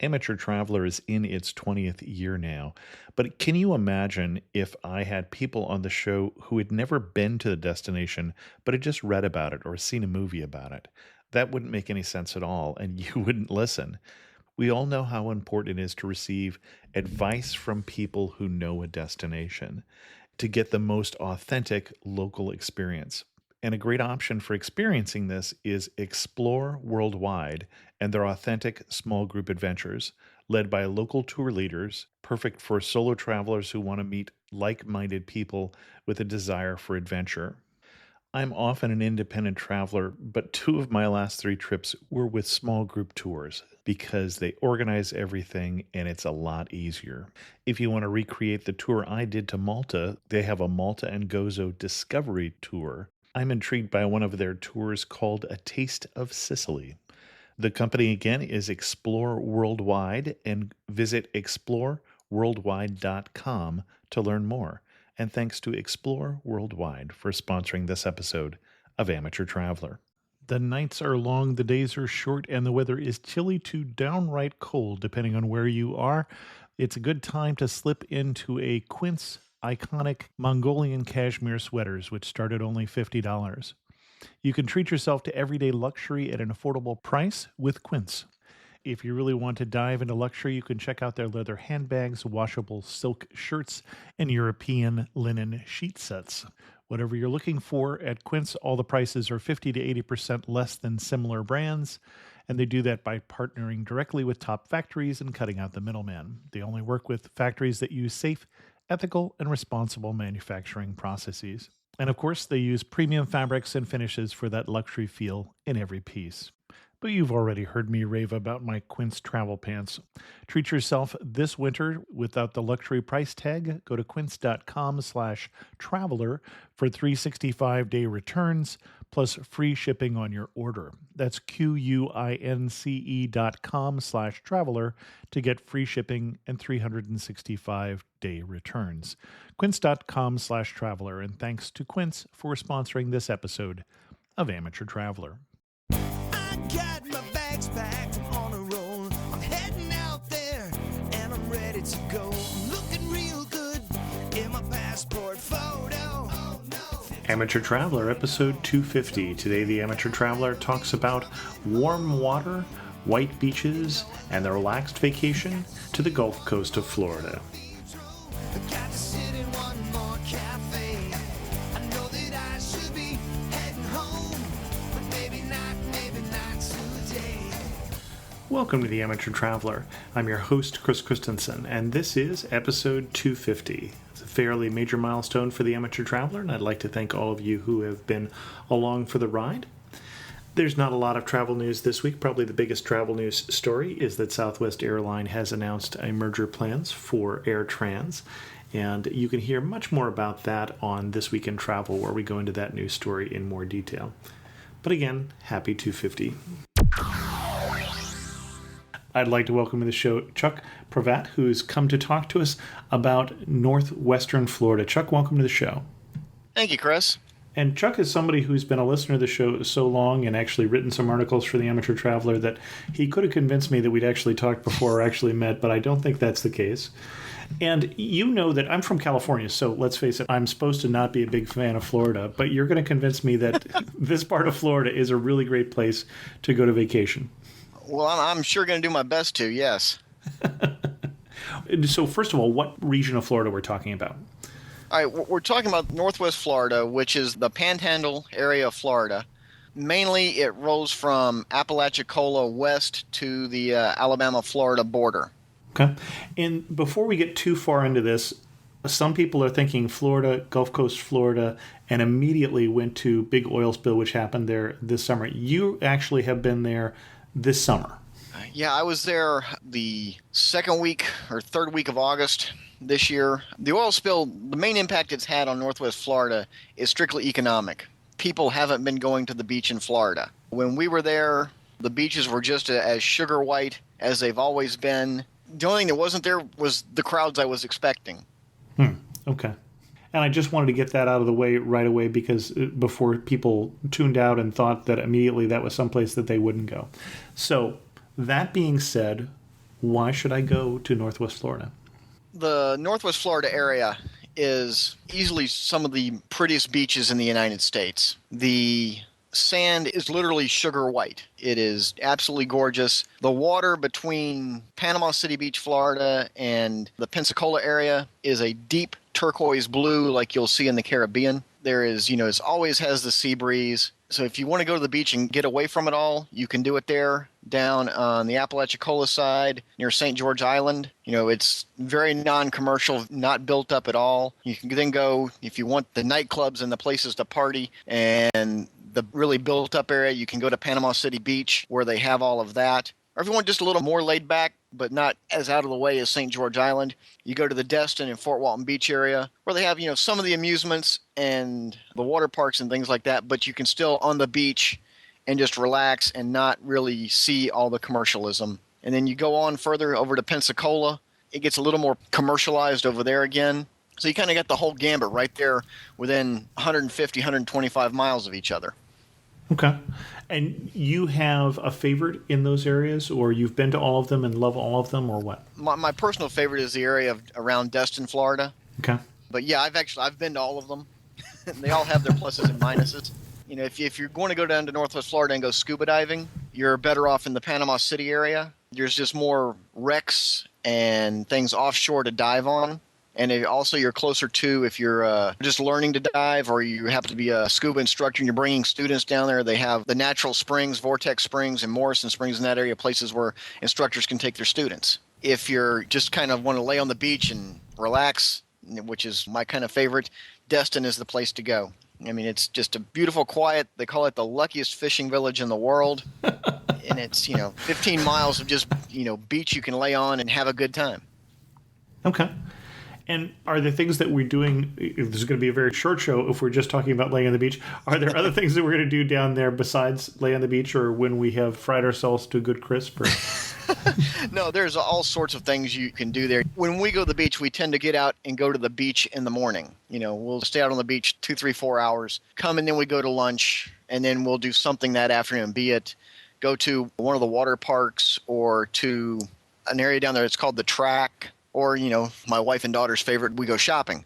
Amateur Traveler is in its 20th year now, but can you imagine if I had people on the show who had never been to the destination, but had just read about it or seen a movie about it? That wouldn't make any sense at all, and you wouldn't listen. We all know how important it is to receive advice from people who know a destination to get the most authentic local experience. And a great option for experiencing this is Explore Worldwide and their authentic small group adventures, led by local tour leaders, perfect for solo travelers who want to meet like minded people with a desire for adventure. I'm often an independent traveler, but two of my last three trips were with small group tours because they organize everything and it's a lot easier. If you want to recreate the tour I did to Malta, they have a Malta and Gozo Discovery Tour. I'm intrigued by one of their tours called A Taste of Sicily. The company again is Explore Worldwide, and visit exploreworldwide.com to learn more. And thanks to Explore Worldwide for sponsoring this episode of Amateur Traveler. The nights are long, the days are short, and the weather is chilly to downright cold, depending on where you are. It's a good time to slip into a Quince iconic Mongolian cashmere sweaters, which start at only $50. You can treat yourself to everyday luxury at an affordable price with Quince. If you really want to dive into luxury, you can check out their leather handbags, washable silk shirts, and European linen sheet sets. Whatever you're looking for at Quince, all the prices are 50 to 80% less than similar brands, and they do that by partnering directly with top factories and cutting out the middleman. They only work with factories that use safe, ethical, and responsible manufacturing processes. And of course, they use premium fabrics and finishes for that luxury feel in every piece. But you've already heard me rave about my Quince travel pants. Treat yourself this winter without the luxury price tag. Go to quince.com/traveler for 365-day returns plus free shipping on your order. That's QUINCE.com/traveler to get free shipping and 365-day returns. Quince.com/traveler. And thanks to Quince for sponsoring this episode of Amateur Traveler. Got my bags packed, I'm on a roll. I'm heading out there and I'm ready to go. I'm looking real good in my passport photo. Oh, no. Amateur Traveler, episode 250. Today, the Amateur Traveler talks about warm water, white beaches, and the relaxed vacation to the Gulf Coast of Florida. Got to sit in one more cafe. I know that I should be heading home, but maybe not today. Welcome to the Amateur Traveler. I'm your host, Chris Christensen, and this is episode 250. It's a fairly major milestone for the Amateur Traveler, and I'd like to thank all of you who have been along for the ride. There's not a lot of travel news this week. Probably the biggest travel news story is that Southwest Airline has announced a merger plans for AirTrans, and you can hear much more about that on This Week in Travel, where we go into that news story in more detail. But again, happy 250. I'd like to welcome to the show Chuck Pravat, who's come to talk to us about northwestern Florida. Chuck, welcome to the show. Thank you, Chris. And Chuck is somebody who's been a listener to the show so long and actually written some articles for the Amateur Traveler that he could have convinced me that we'd actually talked before or actually met, but I don't think that's the case. And you know that I'm from California, so let's face it, I'm supposed to not be a big fan of Florida, but you're going to convince me that this part of Florida is a really great place to go to vacation. Well, I'm sure going to do my best to, yes. So first of all, what region of Florida we're talking about? All right, we're talking about Northwest Florida, which is the Panhandle area of Florida. Mainly, it rolls from Apalachicola west to the Alabama-Florida border. Okay. And before we get too far into this, some people are thinking Florida, Gulf Coast Florida, and immediately went to big oil spill, which happened there this summer. You actually have been there this summer. Yeah, I was there the second week or third week of August this year. The oil spill, the main impact it's had on Northwest Florida is strictly economic. People haven't been going to the beach in Florida. When we were there, the beaches were just as sugar white as they've always been. The only thing that wasn't there was the crowds I was expecting. Okay. And I just wanted to get that out of the way right away because before people tuned out and thought that immediately that was someplace that they wouldn't go. So that being said, Why should I go to Northwest Florida? The Northwest Florida area is easily some of the prettiest beaches in the United States. The sand is literally sugar white. It is absolutely gorgeous. The water between Panama City Beach, Florida, and the Pensacola area is a deep turquoise blue like you'll see in the Caribbean. There is, it always has the sea breeze. So if you want to go to the beach and get away from it all, you can do it there down on the Apalachicola side near St. George Island. It's very non-commercial, not built up at all. You can then go, if you want the nightclubs and the places to party and the really built up area, you can go to Panama City Beach where they have all of that. Or if you want just a little more laid back, but not as out of the way as St. George Island, you go to the Destin and Fort Walton Beach area where they have, some of the amusements and the water parks and things like that, but you can still on the beach and just relax and not really see all the commercialism. And then you go on further over to Pensacola. It gets a little more commercialized over there again. So you kind of got the whole gambit right there within 150, 125 miles of each other. Okay. And you have a favorite in those areas, or you've been to all of them and love all of them, or what? My personal favorite is the area around Destin, Florida. Okay. But yeah, I've been to all of them. They all have their pluses and minuses. If you're going to go down to Northwest Florida and go scuba diving, you're better off in the Panama City area. There's just more wrecks and things offshore to dive on. And also you're closer to, if you're just learning to dive or you happen to be a scuba instructor and you're bringing students down there, they have the natural springs, Vortex Springs and Morrison Springs in that area, places where instructors can take their students. If you're just kind of want to lay on the beach and relax, which is my kind of favorite, Destin is the place to go. I mean, it's just a beautiful, quiet, they call it the luckiest fishing village in the world. And it's, 15 miles of just, beach you can lay on and have a good time. Okay. And are there things that we're doing, this is going to be a very short show if we're just talking about laying on the beach, are there other things that we're going to do down there besides lay on the beach, or when we have fried ourselves to a good crisp? No, there's all sorts of things you can do there. When we go to the beach, we tend to get out and go to the beach in the morning. We'll stay out on the beach 2, 3, 4 hours, come and then we go to lunch, and then we'll do something that afternoon, be it go to one of the water parks or to an area down there that's called the Track. Or, my wife and daughter's favorite, we go shopping.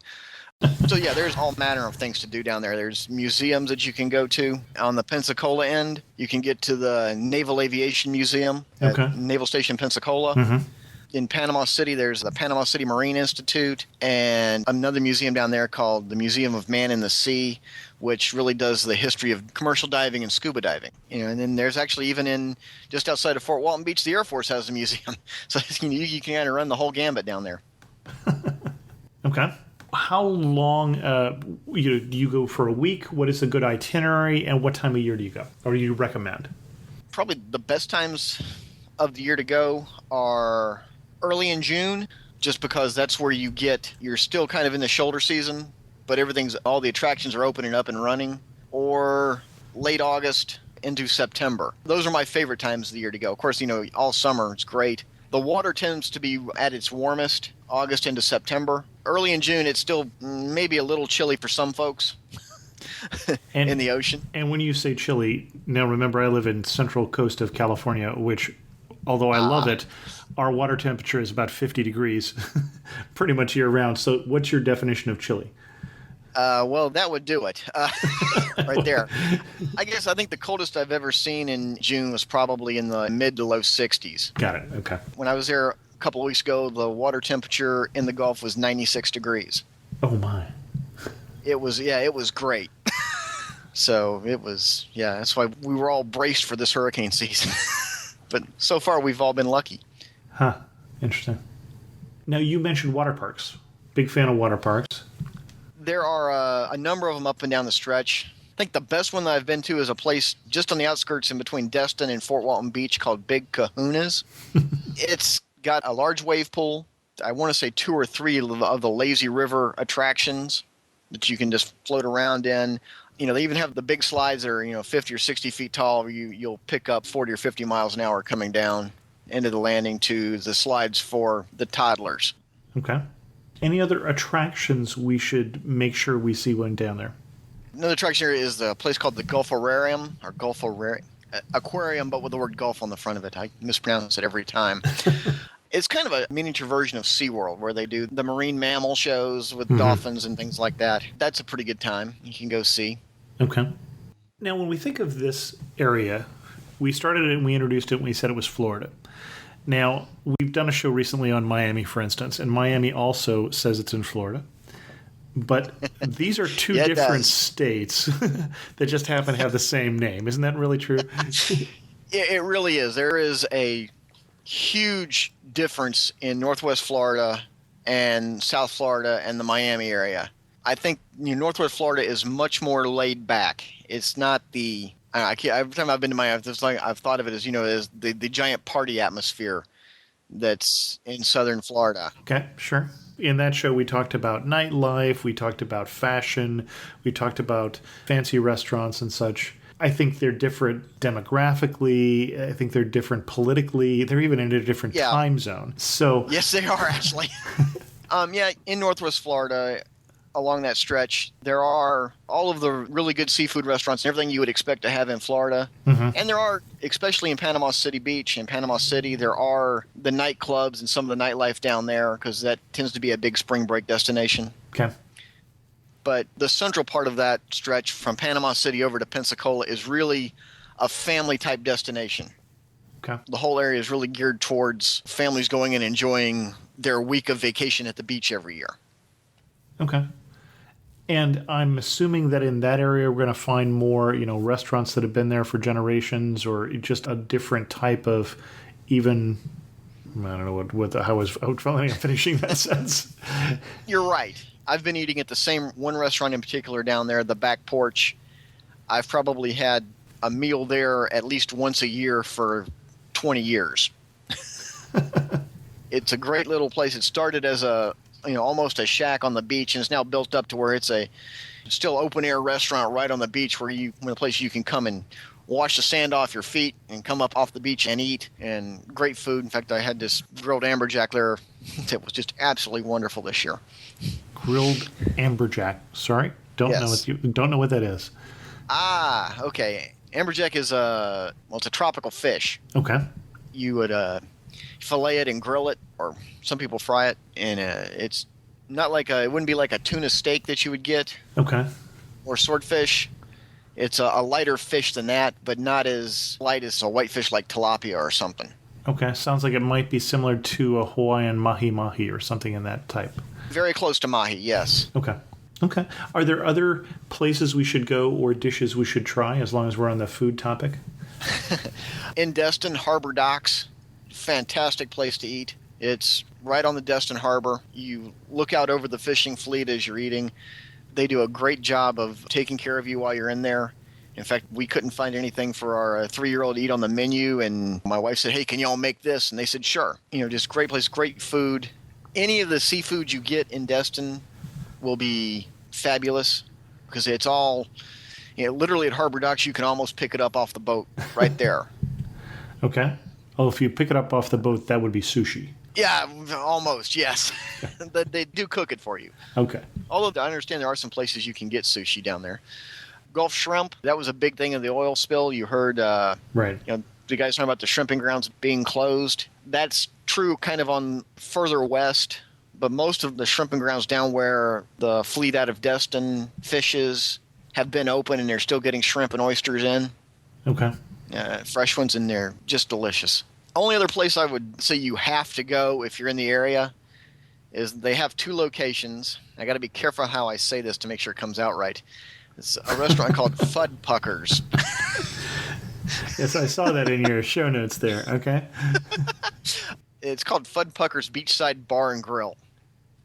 So, yeah, there's all manner of things to do down there. There's museums that you can go to. On the Pensacola end, you can get to the Naval Aviation Museum at Naval Station Pensacola. Mm-hmm. In Panama City, there's the Panama City Marine Institute and another museum down there called the Museum of Man in the Sea, which really does the history of commercial diving and scuba diving. And then there's actually even just outside of Fort Walton Beach, the Air Force has a museum. So you can kind of run the whole gambit down there. Okay. How long do you go for a week? What is a good itinerary, and what time of year do you go, or do you recommend? Probably the best times of the year to go are early in June, just because that's where you're still kind of in the shoulder season, but all the attractions are opening up and running, or late August into September. Those are my favorite times of the year to go. Of course, all summer it's great. The water tends to be at its warmest August into September. Early in June, it's still maybe a little chilly for some folks in the ocean. And when you say chilly, now remember I live in central coast of California, which, although I love it, our water temperature is about 50 degrees pretty much year round. So what's your definition of chilly? Well, that would do it right there. I think the coldest I've ever seen in June was probably in the mid to low 60s. Got it. Okay. When I was there a couple of weeks ago, the water temperature in the Gulf was 96 degrees. Oh, my. It was great. So it was, that's why we were all braced for this hurricane season. But so far, we've all been lucky. Huh. Interesting. Now, you mentioned water parks. Big fan of water parks. There are a number of them up and down the stretch. I think the best one that I've been to is a place just on the outskirts in between Destin and Fort Walton Beach called Big Kahuna's. It's got a large wave pool. I want to say 2 or 3 of the lazy river attractions that you can just float around in. They even have the big slides that are, 50 or 60 feet tall where you'll pick up 40 or 50 miles an hour coming down into the landing to the slides for the toddlers. Okay. Any other attractions we should make sure we see when down there? Another attraction here is the place called the Gulfarium, or Aquarium, but with the word Gulf on the front of it. I mispronounce it every time. It's kind of a miniature version of SeaWorld where they do the marine mammal shows with Mhm. dolphins and things like that. That's a pretty good time. You can go see. Okay. Now, when we think of this area, we started it and we introduced it and we said it was Florida. Now, we've done a show recently on Miami, for instance, and Miami also says it's in Florida. But these are two Yeah, it different does. states that just happen to have the same name. Isn't that really true? It really is. There is a huge difference in Northwest Florida and South Florida and the Miami area. I think Northwest Florida is much more laid back. It's not the I can't, every time I've been to Miami, I've thought of it as as the giant party atmosphere that's in Southern Florida. Okay, sure. In that show, we talked about nightlife, we talked about fashion, we talked about fancy restaurants and such. I think they're different demographically. I think they're different politically. They're even in a different time zone. So Yes, they are actually. In Northwest Florida, along that stretch, there are all of the really good seafood restaurants and everything you would expect to have in Florida. Mhm. And there are, especially in Panama City Beach, in Panama City, there are the nightclubs and some of the nightlife down there because that tends to be a big spring break destination. Okay. But the central part of that stretch from Panama City over to Pensacola is really a family-type destination. Okay. The whole area is really geared towards families going and enjoying their week of vacation at the beach every year. Okay. And I'm assuming that in that area we're going to find more, restaurants that have been there for generations, or just a different type of, even, I don't know how I was planning on finishing that sentence. You're right. I've been eating at the same one restaurant in particular down there, the Back Porch. I've probably had a meal there at least once a year for 20 years. It's a great little place. It started as almost a shack on the beach, and it's now built up to where it's a still open air restaurant right on the beach a place you can come and wash the sand off your feet and come up off the beach and eat, and great food. In fact, I had this grilled amberjack there that was just absolutely wonderful this year. Grilled amberjack. Sorry, don't know what that is. Ah, okay. Amberjack is it's a tropical fish. Okay. You would fillet it and grill it, or some people fry it, and it's not it wouldn't be like a tuna steak that you would get. Okay. Or swordfish. It's a lighter fish than that, but not as light as a whitefish like tilapia or something. Okay. Sounds like it might be similar to a Hawaiian mahi-mahi or something in that type. Very close to mahi, yes. Okay. Okay. Are there other places we should go or dishes we should try, as long as we're on the food topic? In Destin, Harbor Docks, fantastic place to eat. It's right on the Destin Harbor. You look out over the fishing fleet as you're eating. They do a great job of taking care of you while you're in there. In fact, we couldn't find anything for our 3-year-old to eat on the menu, and my wife said, "Hey, can y'all make this?" And they said, "Sure." Just great place, great food. Any of the seafood you get in Destin will be fabulous because it's all, literally at Harbor Docks, you can almost pick it up off the boat right there. Okay. Oh, if you pick it up off the boat, that would be sushi. Yeah, almost, yes. They do cook it for you. Okay. Although I understand there are some places you can get sushi down there. Gulf shrimp, that was a big thing in the oil spill. You heard right. The guys talking about the shrimping grounds being closed. That's true kind of on further west, but most of the shrimping grounds down where the fleet out of Destin fishes have been open, and they're still getting shrimp and oysters in. Okay. Fresh ones in there, just delicious. Only other place I would say you have to go if you're in the area is they have 2 locations. I got to be careful how I say this to make sure it comes out right. It's a restaurant called Fuddpuckers. Yes, I saw that in your show notes there. Okay. It's called Fuddpuckers Beachside Bar and Grill.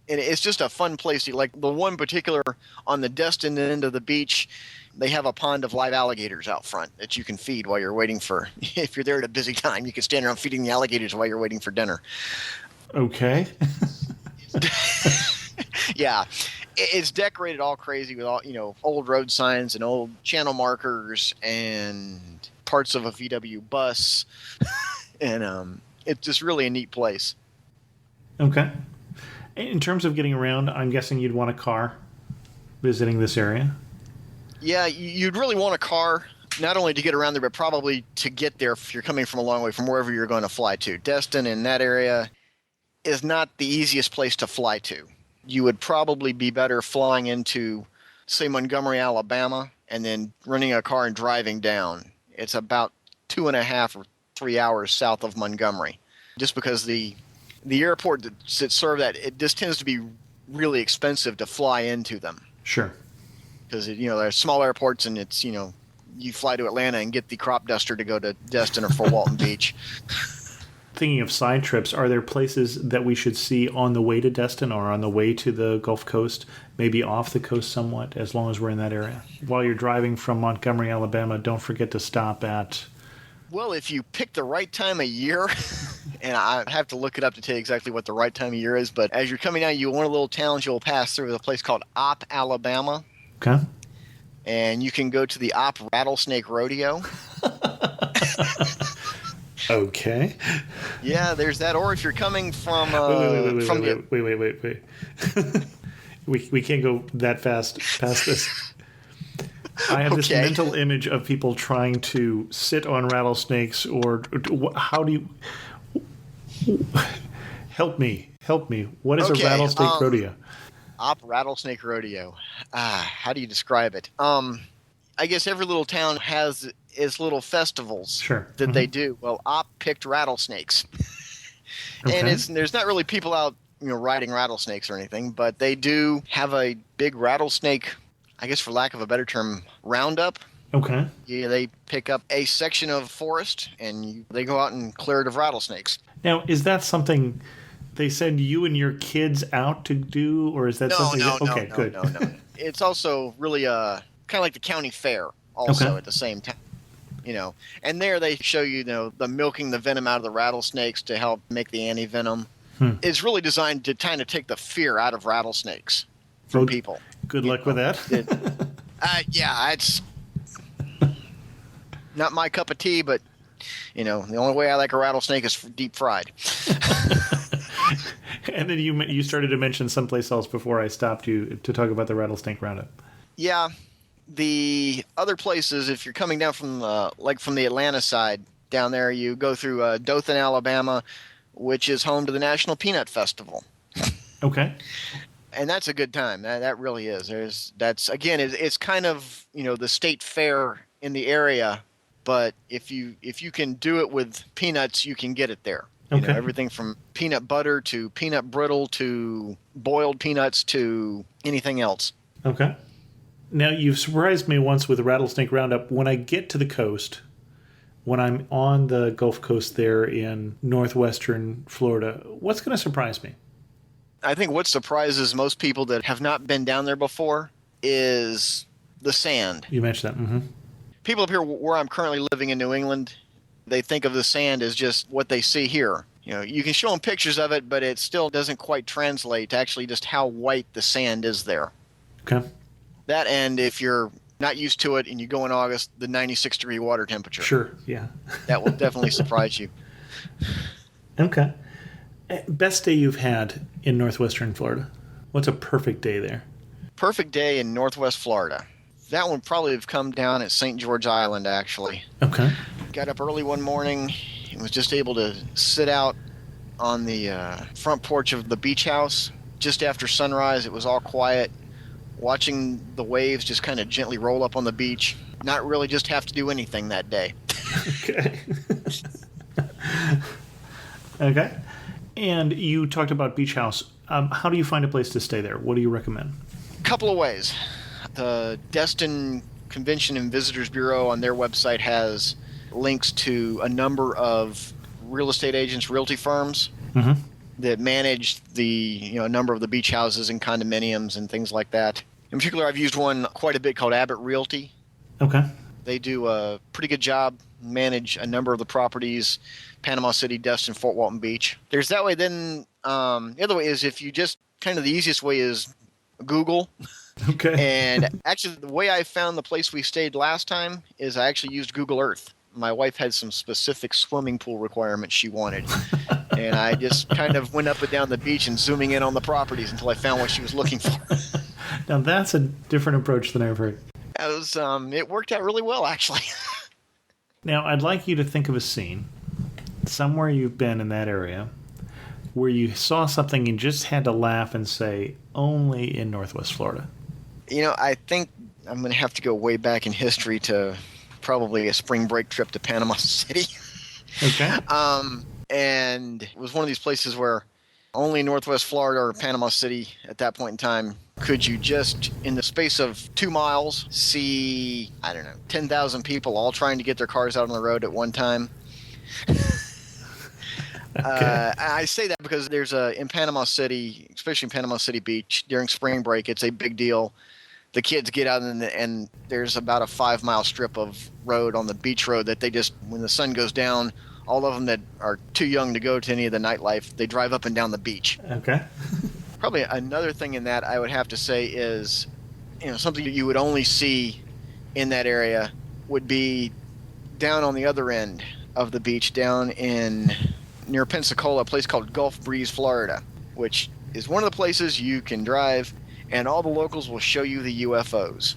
And it's just a fun place. Like the one particular on the Destin end of the beach, they have a pond of live alligators out front that you can feed while you're waiting for, if you're there at a busy time, you can stand around feeding the alligators while you're waiting for dinner. Okay. Yeah. It's decorated all crazy with all, old road signs and old channel markers and parts of a VW bus. And it's just really a neat place. Okay. In terms of getting around, I'm guessing you'd want a car visiting this area. Yeah, you'd really want a car, not only to get around there, but probably to get there if you're coming from a long way from wherever you're going to fly to. Destin in that area, is not the easiest place to fly to. You would probably be better flying into, say, Montgomery, Alabama, and then renting a car and driving down. It's about 2.5 or 3 hours south of Montgomery, just because the airport that serve that, it just tends to be really expensive to fly into them. Sure. Because they're small airports, and it's you fly to Atlanta and get the crop duster to go to Destin or Fort Walton Beach. Thinking of side trips, are there places that we should see on the way to Destin or on the way to the Gulf Coast, maybe off the coast somewhat, as long as we're in that area? While you're driving from Montgomery, Alabama, don't forget to stop at... Well, if you pick the right time of year, and I have to look it up to tell you exactly what the right time of year is, but as you're coming down, one of the little towns you'll pass through is a place called Opp, Alabama. Okay. And you can go to the Opp Rattlesnake Rodeo. Okay. Yeah, there's that. Or if you're coming from wait. We can't go that fast past this. I have this mental image of people trying to sit on rattlesnakes, or how do you help me? What is a rattlesnake rodeo? Opp Rattlesnake Rodeo. How do you describe it? I guess every little town has its little festivals that they do. Well, Opp picked rattlesnakes. And there's not really people out, riding rattlesnakes or anything, but they do have a big rattlesnake, I guess for lack of a better term, roundup. Okay. Yeah, they pick up a section of forest and they go out and clear it of rattlesnakes. Now, is that something they send you and your kids out to do, or is that something? No. It's also really kind of like the county fair, also at the same time. And there they show you, the milking the venom out of the rattlesnakes to help make the anti-venom. It's really designed to kind of take the fear out of rattlesnakes from people. Good luck with that. Yeah, it's not my cup of tea, but the only way I like a rattlesnake is deep fried. And then you started to mention someplace else before I stopped you to talk about the rattlesnake roundup. Yeah, the other places, if you're coming down from the Atlanta side down there, you go through Dothan, Alabama, which is home to the National Peanut Festival. Okay. And that's a good time. That really is. That's kind of the state fair in the area, but if you can do it with peanuts, you can get it there. Okay. Everything from peanut butter to peanut brittle to boiled peanuts to anything else. Okay. Now, you've surprised me once with the rattlesnake roundup. When I get to the coast, when I'm on the Gulf Coast there in northwestern Florida, what's going to surprise me? I think what surprises most people that have not been down there before is the sand. You mentioned that. Mm-hmm. People up here where I'm currently living in New England, they think of the sand as just what they see here. You can show them pictures of it, but it still doesn't quite translate to actually just how white the sand is there. Okay. That, and if you're not used to it and you go in August, the 96-degree water temperature. Sure, yeah. That will definitely surprise you. Okay. Best day you've had in northwestern Florida? What's a perfect day there? Perfect day in northwest Florida. That one probably have come down at St. George Island, actually. Okay. Got up early one morning and was just able to sit out on the front porch of the beach house just after sunrise. It was all quiet, watching the waves just kind of gently roll up on the beach. Not really just have to do anything that day. Okay. Okay. And you talked about beach house. How do you find a place to stay there? What do you recommend? Couple of ways. The Destin Convention and Visitors Bureau on their website has links to a number of real estate agents, realty firms that manage a number of the beach houses and condominiums and things like that. In particular, I've used one quite a bit called Abbott Realty. Okay. They do a pretty good job, manage a number of the properties, Panama City, Destin, Fort Walton Beach. There's that way. Then the other way is if you just kind of the easiest way is Google. Okay. And actually, the way I found the place we stayed last time is I actually used Google Earth. My wife had some specific swimming pool requirements she wanted. And I just kind of went up and down the beach and zooming in on the properties until I found what she was looking for. Now, that's a different approach than I've heard. It worked out really well, actually. Now, I'd like you to think of a scene, somewhere you've been in that area, where you saw something and just had to laugh and say, only in Northwest Florida? I think I'm going to have to go way back in history to probably a spring break trip to Panama City. Okay. And it was one of these places where only Northwest Florida or Panama City at that point in time could you just, in the space of 2 miles, see, 10,000 people all trying to get their cars out on the road at one time. Okay. I say that because there's in Panama City, especially in Panama City Beach, during spring break, it's a big deal. The kids get out and there's about a 5-mile strip of road on the beach road that they just, when the sun goes down, all of them that are too young to go to any of the nightlife, they drive up and down the beach. Okay. Probably another thing in that I would have to say is, something you would only see in that area would be down on the other end of the beach, down near Pensacola, a place called Gulf Breeze, Florida, which is one of the places you can drive and all the locals will show you the UFOs.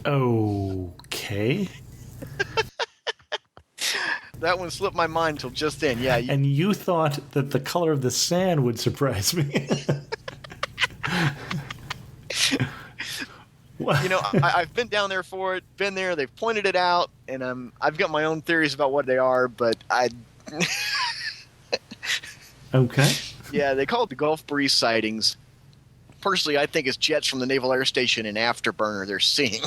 Okay. That one slipped my mind until just then. Yeah. And you thought that the color of the sand would surprise me. I've been down there for it, been there, they've pointed it out, and I've got my own theories about what they are, but Okay. Yeah, they call it the Gulf Breeze sightings. Personally, I think it's jets from the Naval Air Station in Afterburner they're seeing.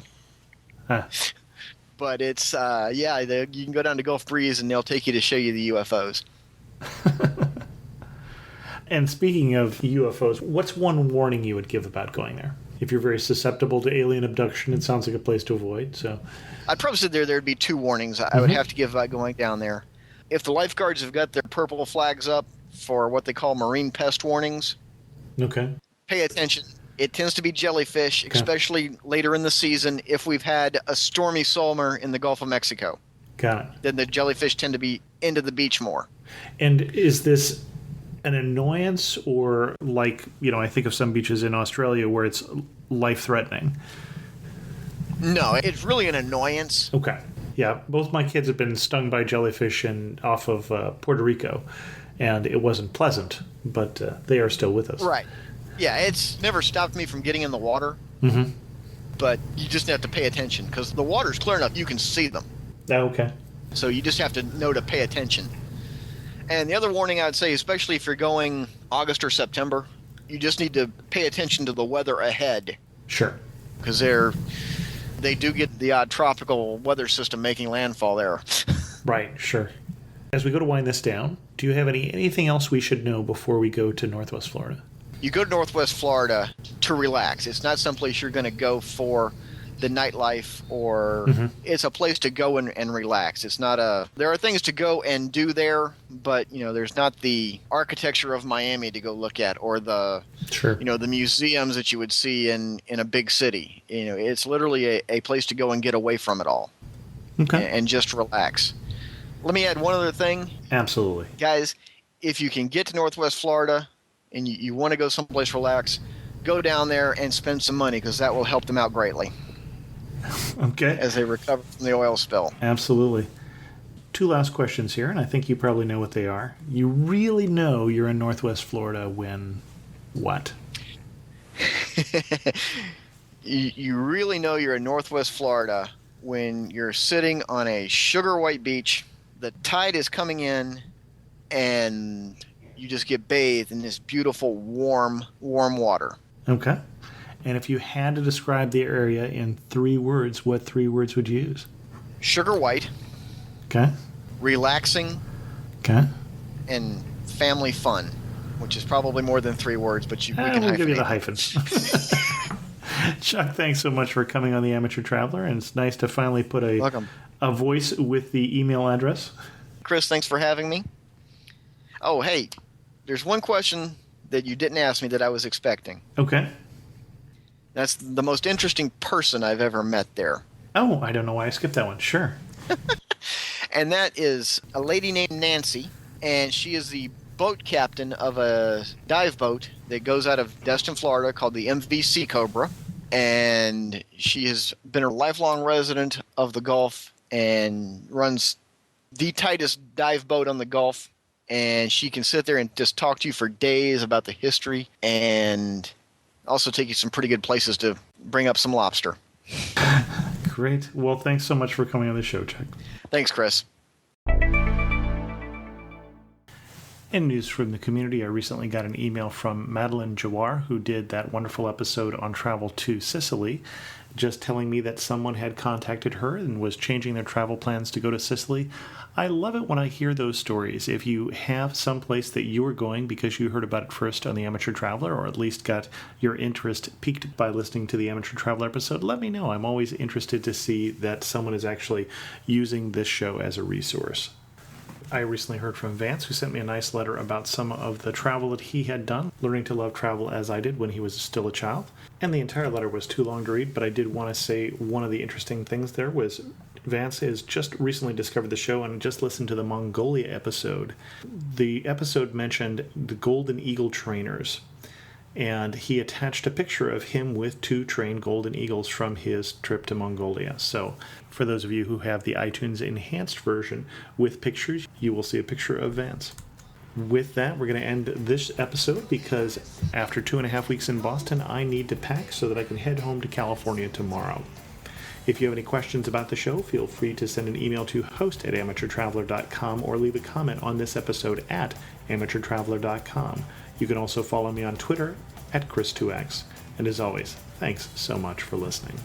Huh. But it's, you can go down to Gulf Breeze and they'll take you to show you the UFOs. And speaking of UFOs, what's one warning you would give about going there? If you're very susceptible to alien abduction, it sounds like a place to avoid. So, I'd probably say there'd be 2 warnings I would have to give about going down there. If the lifeguards have got their purple flags up for what they call marine pest warnings, okay, pay attention. It tends to be jellyfish, especially later in the season. If we've had a stormy summer in the Gulf of Mexico, got it. then the jellyfish tend to be into the beach more. And is this an annoyance, or like, I think of some beaches in Australia where it's life-threatening? No, it's really an annoyance. Okay. Yeah, both my kids have been stung by jellyfish off of Puerto Rico, and it wasn't pleasant, but they are still with us. Right. Yeah, it's never stopped me from getting in the water, but you just have to pay attention because the water's clear enough you can see them. Okay. So you just have to know to pay attention. And the other warning I would say, especially if you're going August or September, you just need to pay attention to the weather ahead. Sure. Because they do get the odd tropical weather system making landfall there. Right, sure. As we go to wind this down, do you have anything else we should know before we go to Northwest Florida? You go to Northwest Florida to relax. It's not someplace you're going to go for the nightlife, or it's a place to go and relax. It's not there are things to go and do there, but there's not the architecture of Miami to go look at, or the the museums that you would see in a big city. It's literally a place to go and get away from it all. Okay. And just relax. Let me add one other thing. Absolutely. Guys, if you can get to Northwest Florida and you want to go someplace relax, go down there and spend some money, because that will help them out greatly. Okay. As they recover from the oil spill. Absolutely. 2 last questions here, and I think you probably know what they are. You really know you're in Northwest Florida when what? You really know you're in Northwest Florida when you're sitting on a sugar white beach, the tide is coming in, and you just get bathed in this beautiful, warm water. Okay. And if you had to describe the area in 3 words, what 3 words would you use? Sugar white. Okay. Relaxing. Okay. And family fun, which is probably more than 3 words, but we can we'll give you the hyphenate. hyphens. Chuck, thanks so much for coming on the Amateur Traveler, and it's nice to finally put a voice with the email address. Chris, thanks for having me. Oh, hey, there's one question that you didn't ask me that I was expecting. Okay. That's the most interesting person I've ever met there. Oh, I don't know why I skipped that one. Sure. And that is a lady named Nancy, and she is the boat captain of a dive boat that goes out of Destin, Florida, called the MV Sea Cobra. And she has been a lifelong resident of the Gulf and runs the tightest dive boat on the Gulf. and she can sit there and just talk to you for days about the history and also take you some pretty good places to bring up some lobster. Great. Well, thanks so much for coming on the show, Chuck. Thanks, Chris. In news from the community, I recently got an email from Madeline Jawar, who did that wonderful episode on travel to Sicily, just telling me that someone had contacted her and was changing their travel plans to go to Sicily. I love it when I hear those stories. If you have some place that you are going because you heard about it first on the Amateur Traveler, or at least got your interest piqued by listening to the Amateur Traveler episode, let me know. I'm always interested to see that someone is actually using this show as a resource. I recently heard from Vance, who sent me a nice letter about some of the travel that he had done, learning to love travel as I did when he was still a child. And the entire letter was too long to read, but I did want to say one of the interesting things there was Vance has just recently discovered the show and just listened to the Mongolia episode. The episode mentioned the Golden Eagle trainers, and he attached a picture of him with 2 trained Golden Eagles from his trip to Mongolia. So for those of you who have the iTunes enhanced version with pictures, you will see a picture of Vance. With that, we're going to end this episode because after 2.5 weeks in Boston, I need to pack so that I can head home to California tomorrow. If you have any questions about the show, feel free to send an email to host@amateurtraveler.com or leave a comment on this episode at amateurtraveler.com. You can also follow me on Twitter at Chris2X. And as always, thanks so much for listening.